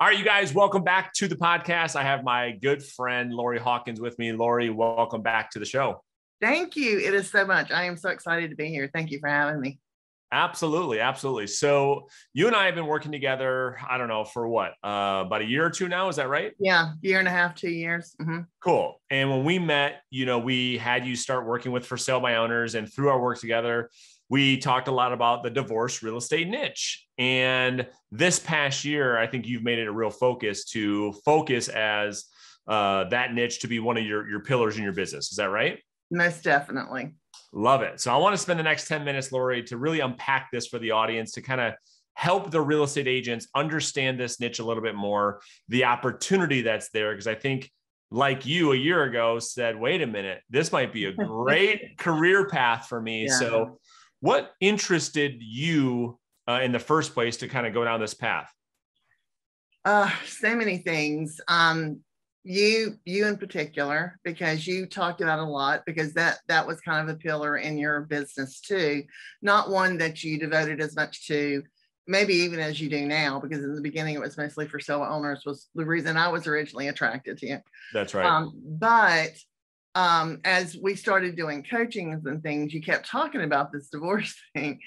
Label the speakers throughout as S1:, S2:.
S1: All right, you guys, welcome back to the podcast. I have my good friend, Lori Hawkins, with me. Lori, welcome back to the show.
S2: Thank you. It is so much. I am so excited to be here. Thank you for having me.
S1: Absolutely. Absolutely. So you and I have been working together, I don't know, for what, about a year or two now. Is that right?
S2: Yeah. Year and a half, 2 years. Mm-hmm.
S1: Cool. And when we met, we had you start working with For Sale by Owners, and through our work together, we talked a lot about the divorce real estate niche. And this past year, I think you've made it a real focus as that niche to be one of your pillars in your business. Is that right?
S2: Most definitely.
S1: Love it. So I want to spend the next 10 minutes, Lori, to really unpack this for the audience, to kind of help the real estate agents understand this niche a little bit more, the opportunity that's there. Because I think, like you a year ago said, wait a minute, this might be a great career path for me.
S2: Yeah.
S1: So what interested you in the first place to kind of go down this path?
S2: So many things. You in particular, because you talked about a lot, because that was kind of a pillar in your business too. Not one that you devoted as much to, maybe even as you do now, because in the beginning it was mostly For Sale by Owners was the reason I was originally attracted to you.
S1: That's right.
S2: But as we started doing coachings and things, you kept talking about this divorce thing.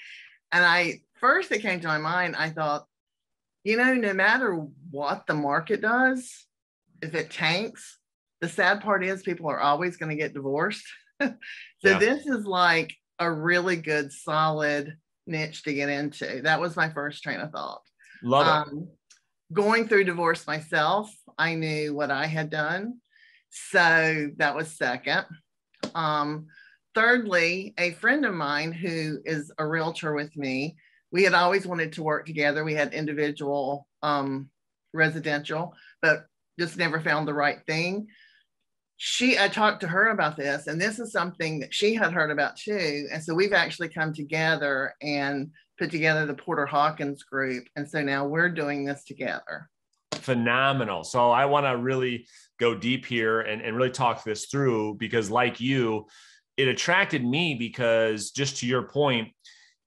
S2: And first it came to my mind, I thought, no matter what the market does, if it tanks, the sad part is people are always going to get divorced. This is like a really good, solid niche to get into. That was my first train of thought.
S1: Love it.
S2: Going through divorce myself, I knew what I had done. So that was second. Thirdly, a friend of mine who is a realtor with me, we had always wanted to work together. We had individual residential, but just never found the right thing. I talked to her about this, and this is something that she had heard about too. And so we've actually come together and put together the Porter Hawkins group. And so now we're doing this together.
S1: Phenomenal. So I want to really go deep here and really talk this through, because like you, it attracted me because, just to your point,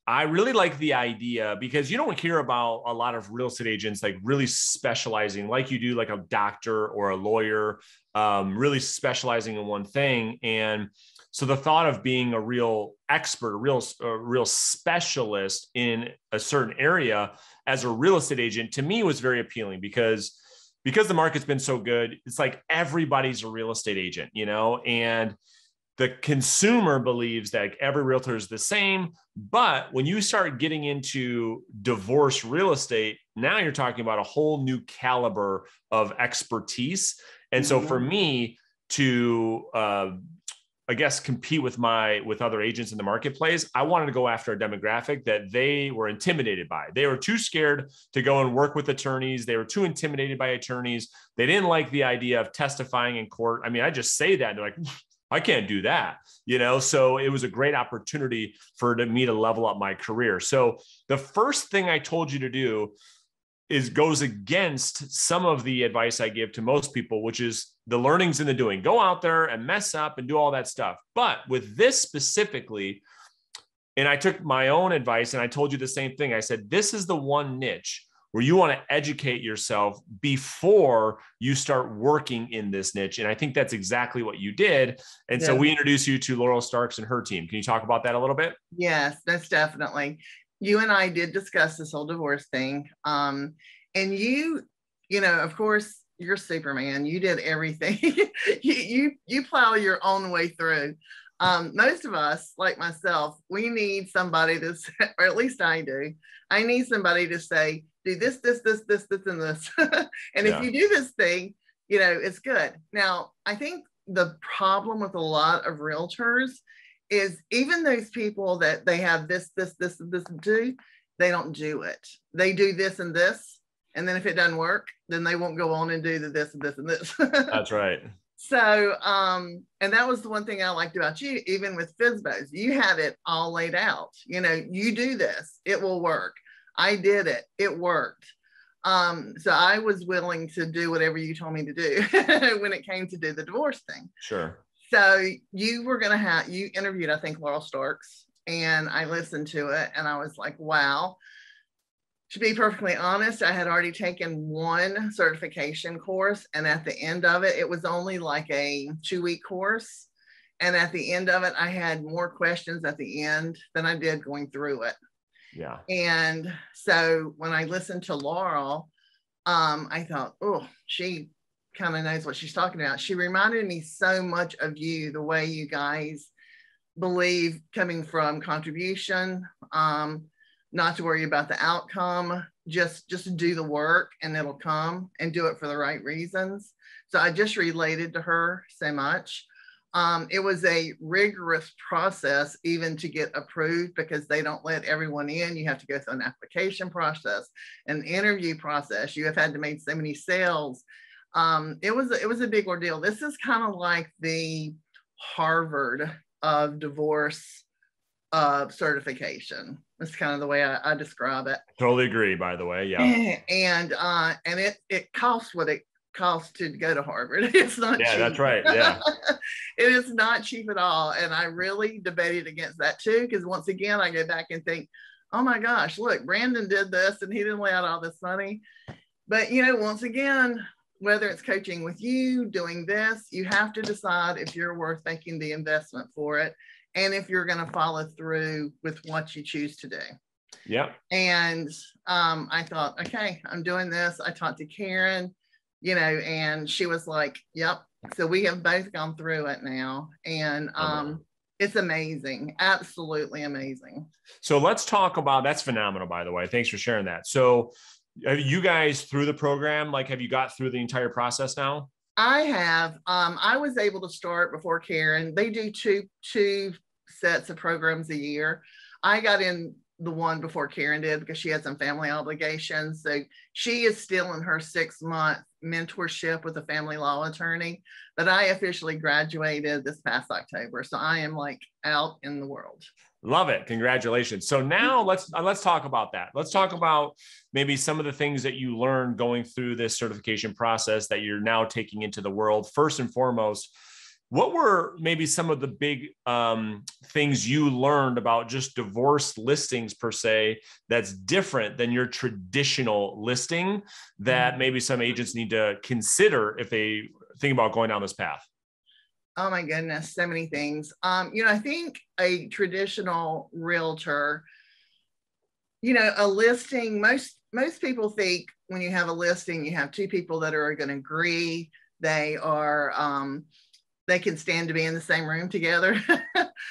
S1: I really like the idea, because you don't hear about a lot of real estate agents like really specializing like you do, like a doctor or a lawyer, really specializing in one thing. And so the thought of being a real expert, a real specialist in a certain area as a real estate agent, to me was very appealing, because the market's been so good. It's like everybody's a real estate agent, and the consumer believes that every realtor is the same. But when you start getting into divorce real estate, now you're talking about a whole new caliber of expertise. And so for me to, I guess, compete with other agents in the marketplace, I wanted to go after a demographic that they were intimidated by. They were too scared to go and work with attorneys. They were too intimidated by attorneys. They didn't like the idea of testifying in court. I mean, I just say that, and they're like, I can't do that, so it was a great opportunity for me to level up my career. So the first thing I told you to do goes against some of the advice I give to most people, which is the learning's in the doing. Go out there and mess up and do all that stuff. But with this specifically, and I took my own advice and I told you the same thing. I said, this is the one niche where you want to educate yourself before you start working in this niche. And I think that's exactly what you did. And so we introduced you to Laurel Starks and her team. Can you talk about that a little bit?
S2: Yes, that's definitely. You and I did discuss this whole divorce thing. And you of course, you're Superman. You did everything. you plow your own way through. Most of us, like myself, we need somebody to say, or at least I do. I need somebody to say, do this, and this. And if you do this thing, it's good. Now, I think the problem with a lot of realtors is even those people that they have this, and do, they don't do it. They do this and this. And then if it doesn't work, then they won't go on and do the this and this and this.
S1: That's right.
S2: So, and that was the one thing I liked about you, even with FSBOs, you had it all laid out. You do this, it will work. I did it, it worked. So I was willing to do whatever you told me to do when it came to do the divorce thing.
S1: Sure.
S2: So you interviewed, I think, Laurel Starks, and I listened to it and I was like, wow. To be perfectly honest, I had already taken one certification course, and at the end of it, it was only like a 2-week course. And at the end of it, I had more questions at the end than I did going through it.
S1: Yeah.
S2: And so when I listened to Laurel, I thought, oh, she kind of knows what she's talking about. She reminded me so much of you, the way you guys believe coming from contribution, not to worry about the outcome, just do the work and it'll come, and do it for the right reasons. So I just related to her so much. It was a rigorous process even to get approved, because they don't let everyone in. You have to go through an application process, an interview process. You have had to make so many sales. It was a big ordeal. This is kind of like the Harvard of divorce certification. That's kind of the way I describe it.
S1: Totally agree, by the way. Yeah.
S2: And it costs what it costs to go to Harvard. It's not cheap.
S1: That's right. Yeah.
S2: It is not cheap at all. And I really debated against that too, because once again, I go back and think, oh my gosh, look, Brandon did this and he didn't lay out all this money. But, you know, once again, whether it's coaching with you, doing this, you have to decide if you're worth making the investment for it, and if you're going to follow through with what you choose to do.
S1: Yeah.
S2: And I thought, okay, I'm doing this. I talked to Karen, you know, and she was like, yep. So we have both gone through it now. And it's amazing. Absolutely amazing.
S1: So let's talk about, that's phenomenal, by the way. Thanks for sharing that. So you guys through the program, like, have you got through the entire process now?
S2: I have. I was able to start before Karen. They do two sets of programs a year. I got in the one before Karen did because she had some family obligations. So she is still in her 6-month mentorship with a family law attorney. But I officially graduated this past October. So I am like out in the world.
S1: Love it. Congratulations. So now let's talk about that. Let's talk about maybe some of the things that you learned going through this certification process that you're now taking into the world. First and foremost, what were maybe some of the big things you learned about just divorce listings per se that's different than your traditional listing that maybe some agents need to consider if they think about going down this path?
S2: Oh my goodness, so many things. You know, I think a traditional realtor, you know, a listing, most people think when you have a listing, you have two people that are going to agree. They can stand to be in the same room together.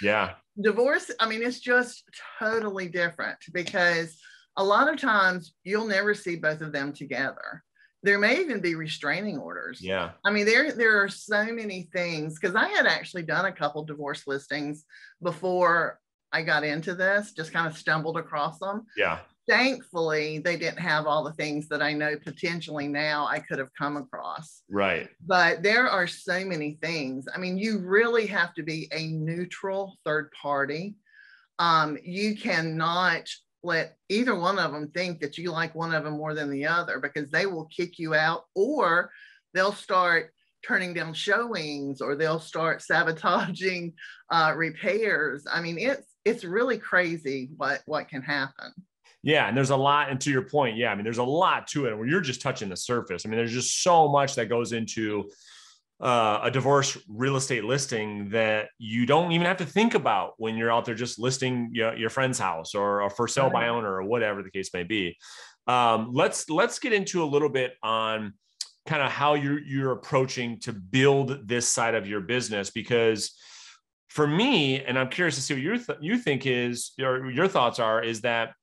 S1: Yeah.
S2: Divorce, I mean, it's just totally different, because a lot of times you'll never see both of them together. There may even be restraining orders.
S1: Yeah.
S2: I mean, there are so many things, because I had actually done a couple divorce listings before I got into this, just kind of stumbled across them.
S1: Yeah.
S2: Thankfully, they didn't have all the things that I know potentially now I could have come across.
S1: Right.
S2: But there are so many things. I mean, you really have to be a neutral third party. You cannot let either one of them think that you like one of them more than the other, because they will kick you out, or they'll start turning down showings, or they'll start sabotaging repairs. I mean, it's really crazy what can happen.
S1: Yeah. And there's a lot, and to your point, yeah, I mean, there's a lot to it where you're just touching the surface. I mean, there's just so much that goes into a divorce real estate listing that you don't even have to think about when you're out there just listing your friend's house or a for sale by owner or whatever the case may be. Let's get into a little bit on kind of how you're approaching to build this side of your business, because for me, and I'm curious to see what you think is, or your thoughts are, is that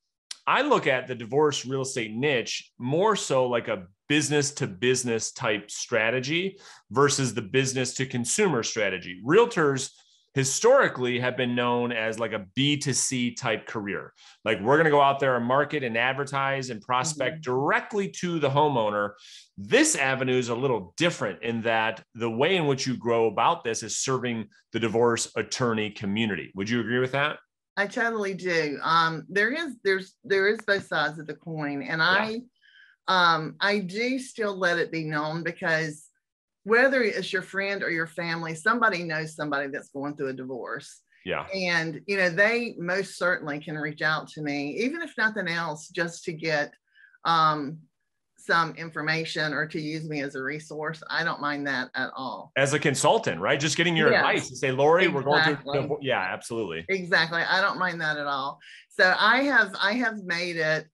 S1: I look at the divorce real estate niche more so like a business to business type strategy versus the business to consumer strategy. Realtors historically have been known as like a B2C type career. Like, we're going to go out there and market and advertise and prospect directly to the homeowner. This avenue is a little different in that the way in which you grow about this is serving the divorce attorney community. Would you agree with that?
S2: I totally do. There is both sides of the coin, and I do still let it be known, because whether it's your friend or your family, somebody knows somebody that's going through a divorce.
S1: Yeah.
S2: And, you know, they most certainly can reach out to me, even if nothing else, just to get some information or to use me as a resource, I don't mind that at all.
S1: As a consultant, right? Just getting your
S2: Yes,
S1: advice and say, Lori,
S2: exactly.
S1: we're going through. Yeah, absolutely.
S2: Exactly. I don't mind that at all. So I have made it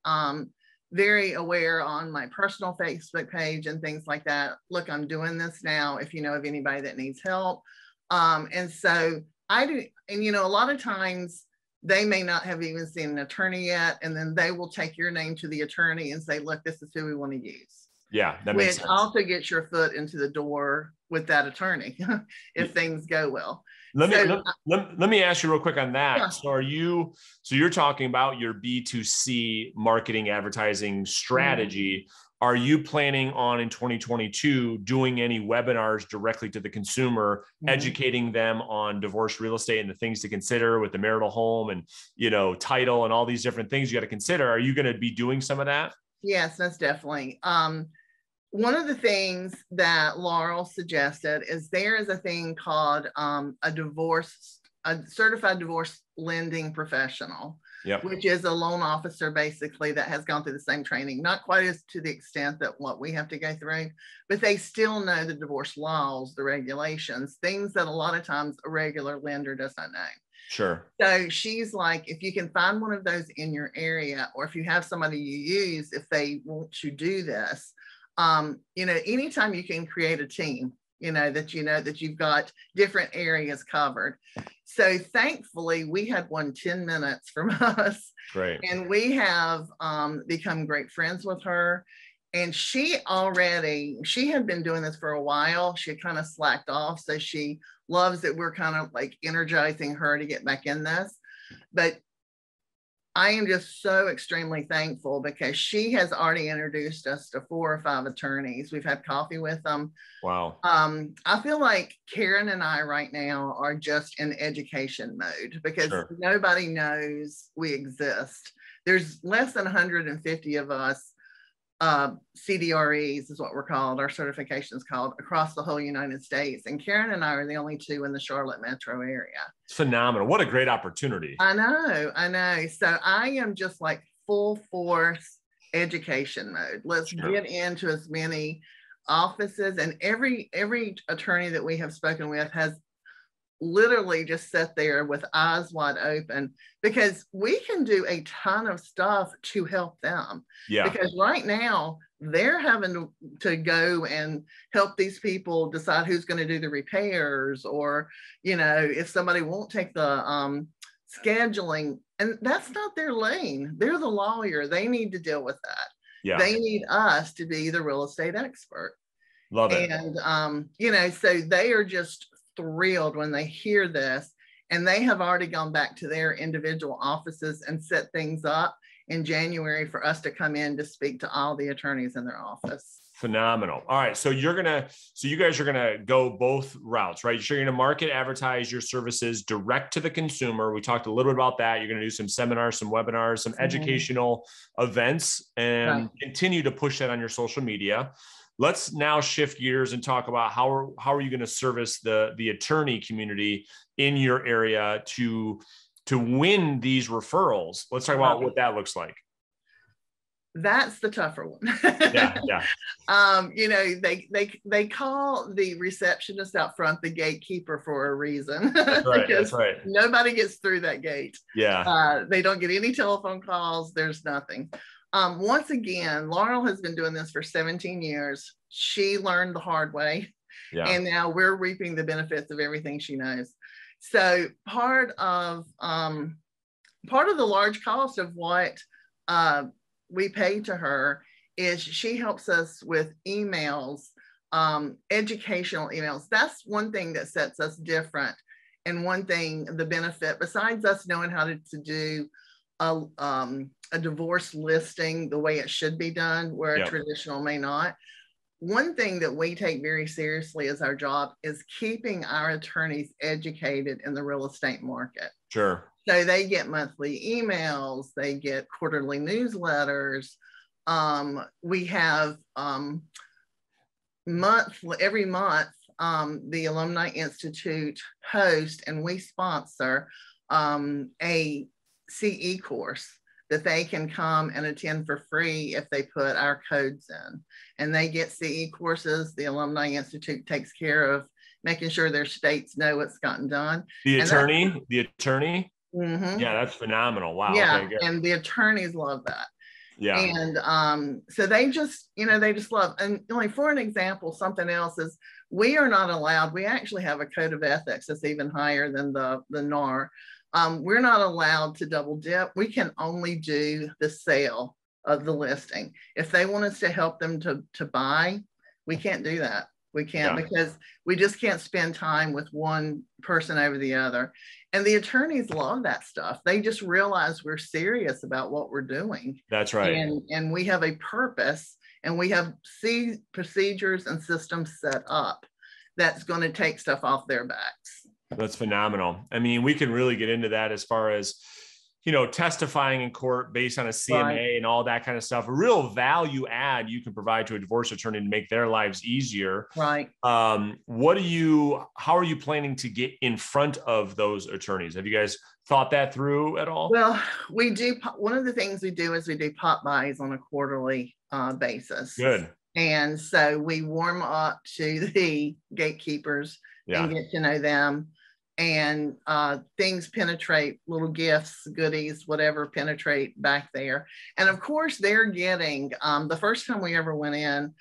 S2: very aware on my personal Facebook page and things like that. Look, I'm doing this now. If you know of anybody that needs help. And so I do, and a lot of times they may not have even seen an attorney yet, and then they will take your name to the attorney and say, look, this is who we want to use.
S1: Yeah, that makes sense.
S2: Which also gets your foot into the door with that attorney if things go well.
S1: Let me ask you real quick on that.
S2: Yeah.
S1: So you're talking about your B2C marketing advertising strategy. Are you planning on in 2022 doing any webinars directly to the consumer, educating them on divorce real estate and the things to consider with the marital home and, title and all these different things you got to consider? Are you going to be doing some of that?
S2: Yes, that's definitely. One of the things that Laurel suggested is there is a thing called a certified divorce lending professional, which is a loan officer basically that has gone through the same training, not quite as to the extent that what we have to go through, but they still know the divorce laws, the regulations, things that a lot of times a regular lender does not know.
S1: Sure.
S2: So she's like, if you can find one of those in your area, or if you have somebody you use, if they want to do this, anytime you can create a team, that you've got different areas covered. So thankfully we had 10 minutes from us.
S1: Great.
S2: And we have become great friends with her. And she had been doing this for a while. She had kind of slacked off. So she loves that we're kind of like energizing her to get back in this. But I am just so extremely thankful because she has already introduced us to 4 or 5 attorneys. We've had coffee with them.
S1: Wow.
S2: I feel like Karen and I right now are just in education mode because nobody knows we exist. There's less than 150 of us. CDREs is what we're called, our certification is called, across the whole United States. And Karen and I are the only 2 in the Charlotte metro area.
S1: It's phenomenal. What a great opportunity.
S2: I know. So I am just like full force education mode. Let's get into as many offices, and every attorney that we have spoken with has literally just sat there with eyes wide open because we can do a ton of stuff to help them. Yeah. Because right now they're having to go and help these people decide who's going to do the repairs, or, if somebody won't take the scheduling, and that's not their lane. They're the lawyer. They need to deal with that. Yeah. They need us to be the real estate expert.
S1: Love it.
S2: And, so they are just thrilled when they hear this, and they have already gone back to their individual offices and set things up in January for us to come in to speak to all the attorneys in their office.
S1: Phenomenal. All right. So you guys are going to go both routes, right? You're going to market, advertise your services direct to the consumer. We talked a little bit about that. You're going to do some seminars, some webinars, some educational events, and continue to push that on your social media. Let's now shift gears and talk about how are you going to service the attorney community in your area to win these referrals. Let's talk about what that looks like.
S2: That's the tougher one.
S1: Yeah.
S2: They call the receptionist out front the gatekeeper for a reason.
S1: That's right. That's right.
S2: Nobody gets through that gate.
S1: Yeah.
S2: They don't get any telephone calls. There's nothing. Once again, Laurel has been doing this for 17 years. She learned the hard way. Yeah. And now we're reaping the benefits of everything she knows. So part of the large cost of what we pay to her is she helps us with emails, educational emails. That's one thing that sets us different. And one thing, the benefit, besides us knowing how to do a divorce listing the way it should be done, where a traditional may not. One thing that we take very seriously as our job is keeping our attorneys educated in the real estate market.
S1: Sure.
S2: So they get monthly emails, they get quarterly newsletters. We have every month, the Alumni Institute host, and we sponsor a CE course that they can come and attend for free if they put our codes in. And they get CE courses. The Alumni Institute takes care of making sure their states know what's gotten done.
S1: The
S2: And
S1: attorney.
S2: mm-hmm.
S1: Yeah, that's phenomenal. Wow.
S2: Yeah,
S1: Okay, good.
S2: and the attorneys love that.
S1: Yeah.
S2: And so they just, they just love. And only for an example, something else is we are not allowed. We actually have a code of ethics that's even higher than the NAR. We're not allowed to double dip. We can only do the sale of the listing. If they want us to help them to buy, we can't do that. We can't, because we just can't spend time with one person over the other. And the attorneys love that stuff. They just realize we're serious about what we're doing.
S1: That's right.
S2: And we have a purpose, and we have procedures and systems set up that's going to take stuff off their backs.
S1: That's phenomenal. I mean, we can really get into that as far as, testifying in court based on a CMA and all that kind of stuff. A real value add you can provide to a divorce attorney to make their lives easier.
S2: Right.
S1: How are you planning to get in front of those attorneys? Have you guys thought that through at all?
S2: Well, we do. One of the things we do is we do pop-bys on a quarterly basis.
S1: Good.
S2: And so we warm up to the gatekeepers and get to know them. And things penetrate, little gifts, goodies, whatever, penetrate back there. And of course, they're getting, the first time we ever went in,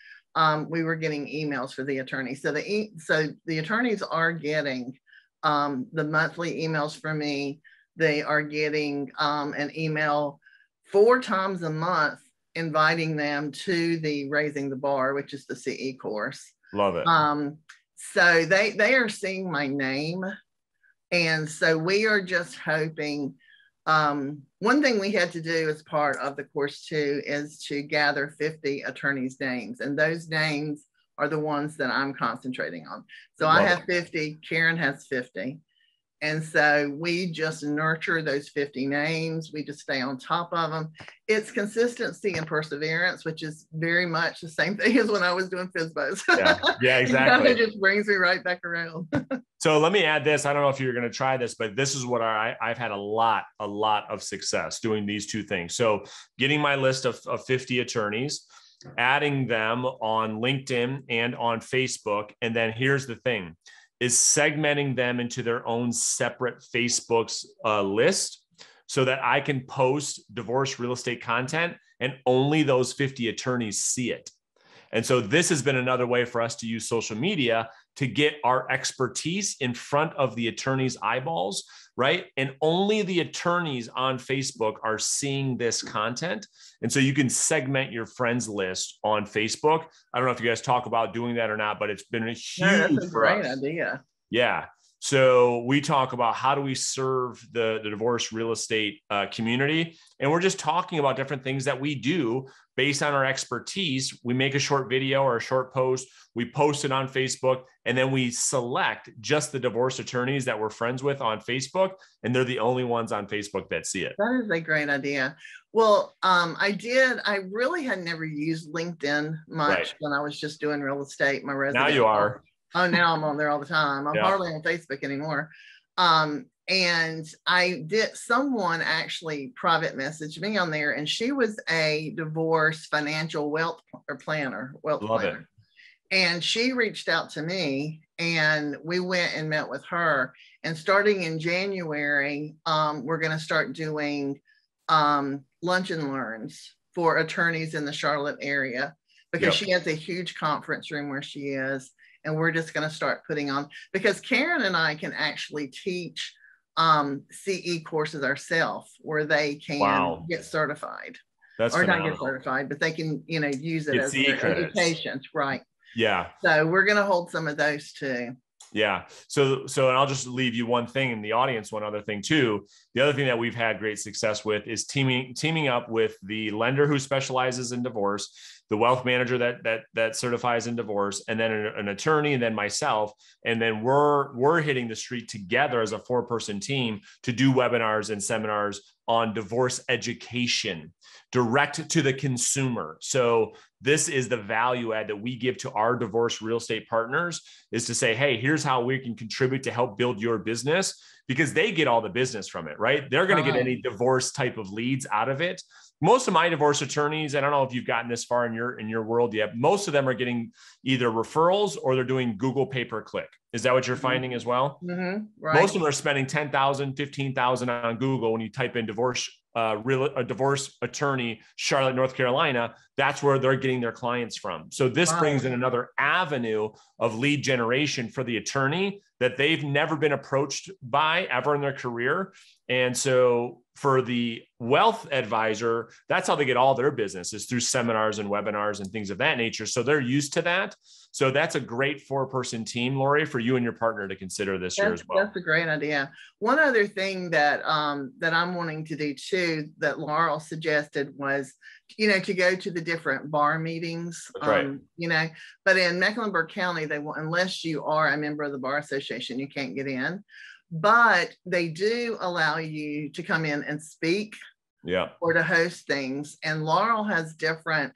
S2: we were getting emails for the attorneys. So the attorneys are getting the monthly emails from me. They are getting an email 4 times a month inviting them to the Raising the Bar, which is the CE course.
S1: Love it.
S2: So they are seeing my name. And so we are just hoping, one thing we had to do as part of the course too, is to gather 50 attorneys' names. And those names are the ones that I'm concentrating on. So I have 50, Karen has 50. And so we just nurture those 50 names. We just stay on top of them. It's consistency and perseverance, which is very much the same thing as when I was doing FSBOs.
S1: Yeah, exactly.
S2: It just brings me right back around.
S1: So let me add this. I don't know if you're going to try this, but this is what I've had a lot of success doing these 2 things. So getting my list of 50 attorneys, adding them on LinkedIn and on Facebook. And then here's the thing, is segmenting them into their own separate Facebook's list so that I can post divorce real estate content and only those 50 attorneys see it. And so this has been another way for us to use social media to get our expertise in front of the attorneys' eyeballs, right? And only the attorneys on Facebook are seeing this content. And so you can segment your friends list on Facebook. I don't know if you guys talk about doing that or not, but it's been a huge
S2: that's a great idea.
S1: Yeah. So we talk about how do we serve the divorce real estate community. And we're just talking about different things that we do based on our expertise. We make a short video or a short post, we post it on Facebook, and then we select just the divorce attorneys that we're friends with on Facebook. And they're the only ones on Facebook that see it.
S2: That is a great idea. Well, I really had never used LinkedIn much when I was just doing real estate. My resume.
S1: Now you are.
S2: Oh, now I'm on there all the time. I'm hardly on Facebook anymore. And someone actually private messaged me on there, and she was a divorce financial wealth planner.
S1: Love it.
S2: And she reached out to me, and we went and met with her. And starting in January, we're going to start doing lunch and learns for attorneys in the Charlotte area, because she has a huge conference room where she is. And we're just going to start putting on, because Karen and I can actually teach CE courses ourselves, where they can get certified.
S1: That's
S2: or
S1: phenomenal.
S2: Not get certified, but they can, use it as
S1: CE credits.
S2: education. Right.
S1: Yeah.
S2: So we're going to hold some of those too.
S1: Yeah. So, and I'll just leave you one thing in the audience, one other thing too. The other thing that we've had great success with is teaming up with the lender who specializes in divorce, the wealth manager that certifies in divorce, and then an attorney, and then myself. And then we're hitting the street together as a 4-person team to do webinars and seminars on divorce education direct to the consumer. So this is the value add that we give to our divorce real estate partners, is to say, hey, here's how we can contribute to help build your business, because they get all the business from it, right? They're going to get any divorce type of leads out of it. Most of my divorce attorneys, I don't know if you've gotten this far in your world yet, most of them are getting either referrals or they're doing Google pay-per-click. Is that what you're finding as well?
S2: Right.
S1: Most of them are spending $10,000, $15,000 on Google. When you type in divorce attorney, Charlotte, North Carolina, that's where they're getting their clients from. So this brings in another avenue of lead generation for the attorney that they've never been approached by ever in their career. And so for the wealth advisor, that's how they get all their business, is through seminars and webinars and things of that nature. So they're used to that. So that's a great 4-person team, Lori, for you and your partner to consider this year as well.
S2: That's a great idea. One other thing that that I'm wanting to do too, that Laurel suggested, was, to go to the different bar meetings.
S1: That's right.
S2: But in Mecklenburg County, they will, unless you are a member of the bar association, you can't get in. But they do allow you to come in and speak, or to host things. And Laurel has different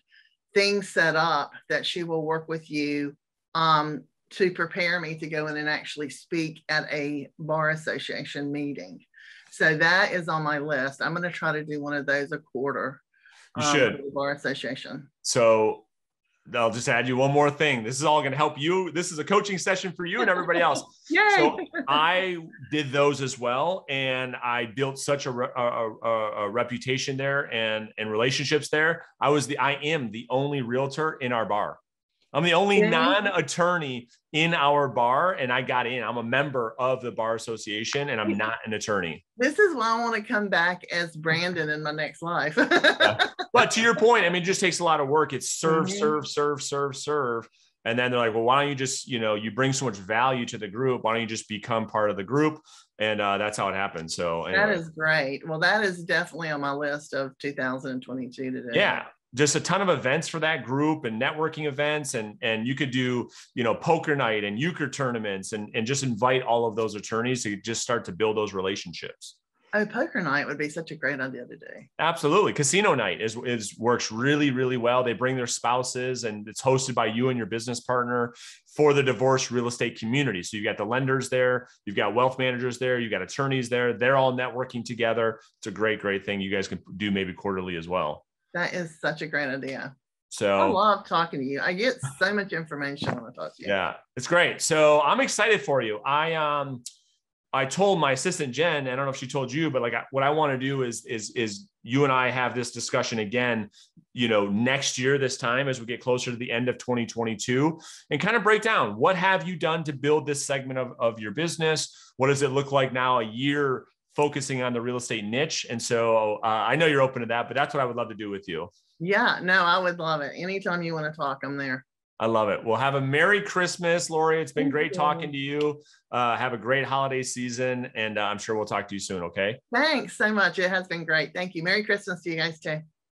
S2: things set up that she will work with you to prepare me to go in and actually speak at a bar association meeting. So that is on my list. I'm going to try to do one of those a quarter.
S1: You should.
S2: The bar association.
S1: So I'll just add you one more thing. This is all going to help you. This is a coaching session for you and everybody else.
S2: Yay!
S1: So I did those as well. And I built such a reputation there and relationships there. I am the only realtor in our bar. I'm the only non-attorney in our bar, and I got in. I'm a member of the bar association, and I'm not an attorney.
S2: This is why I want to come back as Brandon in my next life.
S1: But to your point, it just takes a lot of work. It's serve. And then they're like, well, why don't you just, you bring so much value to the group. Why don't you just become part of the group? And that's how it happens. So anyway.
S2: That is great. Well, that is definitely on my list of 2022 today.
S1: Yeah. Just a ton of events for that group and networking events. And you could do, poker night and euchre tournaments and just invite all of those attorneys to just start to build those relationships.
S2: Oh, poker night would be such a great idea today.
S1: Absolutely. Casino night works really, really well. They bring their spouses, and it's hosted by you and your business partner for the divorce real estate community. So you've got the lenders there, you've got wealth managers there, you've got attorneys there. They're all networking together. It's a great, great thing. You guys can do maybe quarterly as well.
S2: That is such a great idea.
S1: So
S2: I love talking to you. I get so much information when I talk to you.
S1: Yeah, it's great. So I'm excited for you. I told my assistant, Jen, I don't know if she told you, but what I want to do is you and I have this discussion again, next year, this time, as we get closer to the end of 2022, and kind of break down, what have you done to build this segment of your business? What does it look like now, a year focusing on the real estate niche? And so I know you're open to that, but that's what I would love to do with you.
S2: Yeah, no, I would love it. Anytime you want to talk, I'm there.
S1: I love it. Well, have a Merry Christmas, Lori. It's been great talking to you. Have a great holiday season, and I'm sure we'll talk to you soon. Okay.
S2: Thanks so much. It has been great. Thank you. Merry Christmas to you guys too.